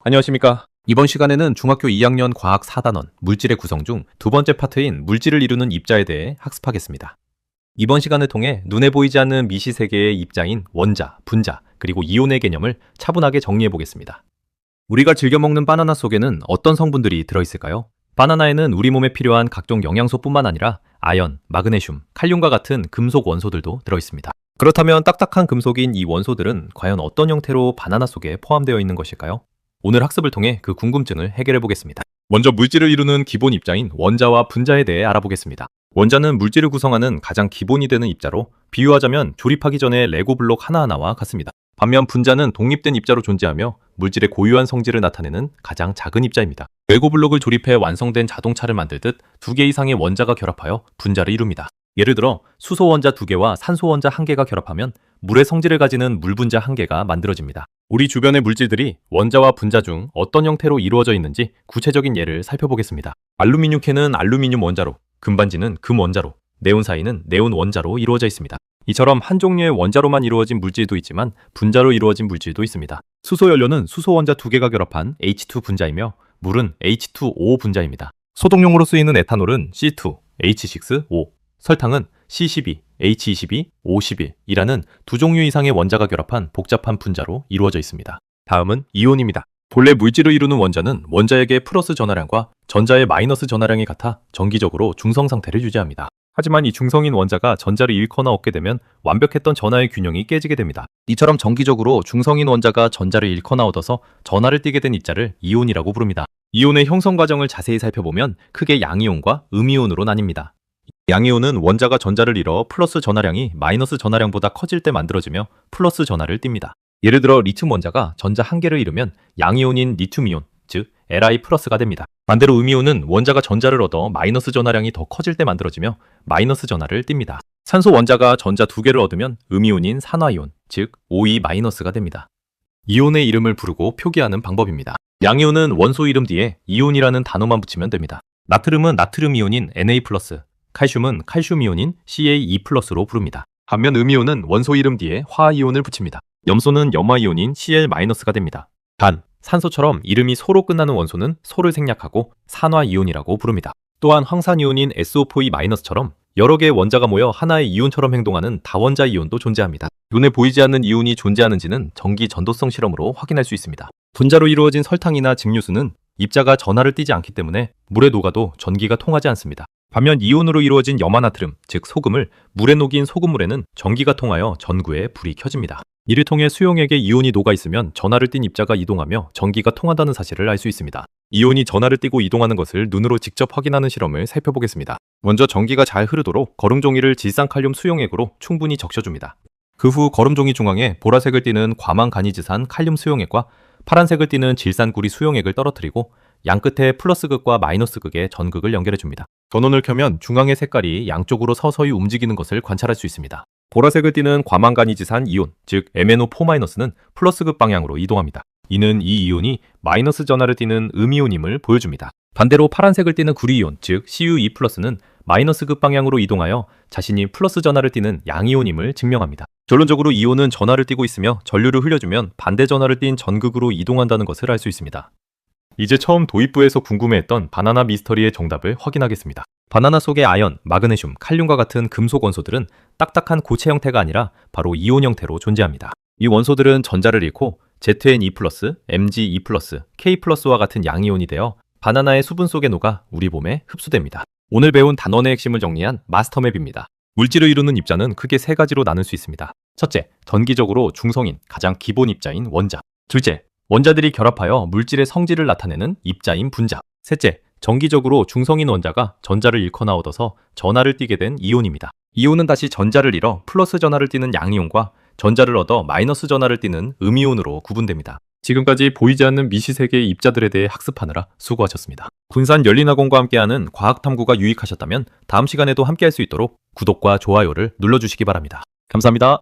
안녕하십니까. 이번 시간에는 중학교 2학년 과학 4단원 물질의 구성 중 두 번째 파트인 물질을 이루는 입자에 대해 학습하겠습니다. 이번 시간을 통해 눈에 보이지 않는 미시 세계의 입자인 원자, 분자, 그리고 이온의 개념을 차분하게 정리해 보겠습니다. 우리가 즐겨 먹는 바나나 속에는 어떤 성분들이 들어있을까요? 바나나에는 우리 몸에 필요한 각종 영양소뿐만 아니라 아연, 마그네슘, 칼륨과 같은 금속 원소들도 들어있습니다. 그렇다면 딱딱한 금속인 이 원소들은 과연 어떤 형태로 바나나 속에 포함되어 있는 것일까요? 오늘 학습을 통해 그 궁금증을 해결해 보겠습니다. 먼저 물질을 이루는 기본 입자인 원자와 분자에 대해 알아보겠습니다. 원자는 물질을 구성하는 가장 기본이 되는 입자로 비유하자면 조립하기 전에 레고 블록 하나하나와 같습니다. 반면 분자는 독립된 입자로 존재하며 물질의 고유한 성질을 나타내는 가장 작은 입자입니다. 레고 블록을 조립해 완성된 자동차를 만들듯 두 개 이상의 원자가 결합하여 분자를 이룹니다. 예를 들어 수소 원자 2개와 산소 원자 1개가 결합하면 물의 성질을 가지는 물 분자 1개가 만들어집니다. 우리 주변의 물질들이 원자와 분자 중 어떤 형태로 이루어져 있는지 구체적인 예를 살펴보겠습니다. 알루미늄캔은 알루미늄 원자로, 금반지는 금 원자로, 네온사인은 네온 원자로 이루어져 있습니다. 이처럼 한 종류의 원자로만 이루어진 물질도 있지만 분자로 이루어진 물질도 있습니다. 수소 연료는 수소 원자 2개가 결합한 H2 분자이며 물은 H2O 분자입니다. 소독용으로 쓰이는 에탄올은 C2, H6O, 설탕은 C12, H22, O11이라는 두 종류 이상의 원자가 결합한 복잡한 분자로 이루어져 있습니다. 다음은 이온입니다. 본래 물질을 이루는 원자는 원자에게 플러스 전하량과 전자의 마이너스 전하량이 같아 정기적으로 중성 상태를 유지합니다. 하지만 이 중성인 원자가 전자를 잃거나 얻게 되면 완벽했던 전하의 균형이 깨지게 됩니다. 이처럼 정기적으로 중성인 원자가 전자를 잃거나 얻어서 전하를 띠게 된 입자를 이온이라고 부릅니다. 이온의 형성 과정을 자세히 살펴보면 크게 양이온과 음이온으로 나뉩니다. 양이온은 원자가 전자를 잃어 플러스 전하량이 마이너스 전하량보다 커질 때 만들어지며 플러스 전하를 띱니다. 예를 들어 리튬 원자가 전자 1개를 잃으면 양이온인 리튬이온, 즉 Li+가 됩니다. 반대로 음이온은 원자가 전자를 얻어 마이너스 전하량이 더 커질 때 만들어지며 마이너스 전하를 띱니다. 산소 원자가 전자 2개를 얻으면 음이온인 산화이온, 즉 O2-가 됩니다. 이온의 이름을 부르고 표기하는 방법입니다. 양이온은 원소 이름 뒤에 이온이라는 단어만 붙이면 됩니다. 나트륨은 나트륨 이온인 Na+, 칼슘은 칼슘 이온인 Ca2+로 부릅니다. 반면 음이온은 원소 이름 뒤에 화이온을 붙입니다. 염소는 염화이온인 Cl-가 됩니다. 단, 산소처럼 이름이 소로 끝나는 원소는 소를 생략하고 산화이온이라고 부릅니다. 또한 황산이온인 SO4E-처럼 여러 개의 원자가 모여 하나의 이온처럼 행동하는 다원자 이온도 존재합니다. 눈에 보이지 않는 이온이 존재하는지는 전기 전도성 실험으로 확인할 수 있습니다. 분자로 이루어진 설탕이나 증류수는 입자가 전하를 띠지 않기 때문에 물에 녹아도 전기가 통하지 않습니다. 반면 이온으로 이루어진 염화나트륨, 즉 소금을 물에 녹인 소금물에는 전기가 통하여 전구에 불이 켜집니다. 이를 통해 수용액에 이온이 녹아 있으면 전하를 띤 입자가 이동하며 전기가 통한다는 사실을 알 수 있습니다. 이온이 전하를 띠고 이동하는 것을 눈으로 직접 확인하는 실험을 살펴보겠습니다. 먼저 전기가 잘 흐르도록 거름종이를 질산칼륨 수용액으로 충분히 적셔줍니다. 그 후 거름종이 중앙에 보라색을 띠는 과망간이지산 칼륨 수용액과 파란색을 띠는 질산구리 수용액을 떨어뜨리고 양끝에 플러스 극과 마이너스 극의 전극을 연결해줍니다. 전원을 켜면 중앙의 색깔이 양쪽으로 서서히 움직이는 것을 관찰할 수 있습니다. 보라색을 띠는 과망간이지산 이온, 즉 MnO4-는 플러스 극 방향으로 이동합니다. 이는 이 이온이 마이너스 전하를 띠는 음이온임을 보여줍니다. 반대로 파란색을 띠는 구리이온, 즉 Cu2+는 마이너스 극 방향으로 이동하여 자신이 플러스 전하를 띠는 양이온임을 증명합니다. 결론적으로 이온은 전하를 띠고 있으며 전류를 흘려주면 반대 전하를 띤 전극으로 이동한다는 것을 알 수 있습니다. 이제 처음 도입부에서 궁금해했던 바나나 미스터리의 정답을 확인하겠습니다. 바나나 속의 아연, 마그네슘, 칼륨과 같은 금속 원소들은 딱딱한 고체 형태가 아니라 바로 이온 형태로 존재합니다. 이 원소들은 전자를 잃고 Zn2+, Mg2+, K+와 같은 양이온이 되어 바나나의 수분 속에 녹아 우리 몸에 흡수됩니다. 오늘 배운 단원의 핵심을 정리한 마스터맵입니다. 물질을 이루는 입자는 크게 세 가지로 나눌 수 있습니다. 첫째, 전기적으로 중성인, 가장 기본 입자인 원자. 둘째, 원자들이 결합하여 물질의 성질을 나타내는 입자인 분자. 셋째, 정기적으로 중성인 원자가 전자를 잃거나 얻어서 전하를 띠게 된 이온입니다. 이온은 다시 전자를 잃어 플러스 전하를 띠는 양이온과 전자를 얻어 마이너스 전하를 띠는 음이온으로 구분됩니다. 지금까지 보이지 않는 미시세계의 입자들에 대해 학습하느라 수고하셨습니다. 군산 열린학원과 함께하는 과학탐구가 유익하셨다면 다음 시간에도 함께할 수 있도록 구독과 좋아요를 눌러주시기 바랍니다. 감사합니다.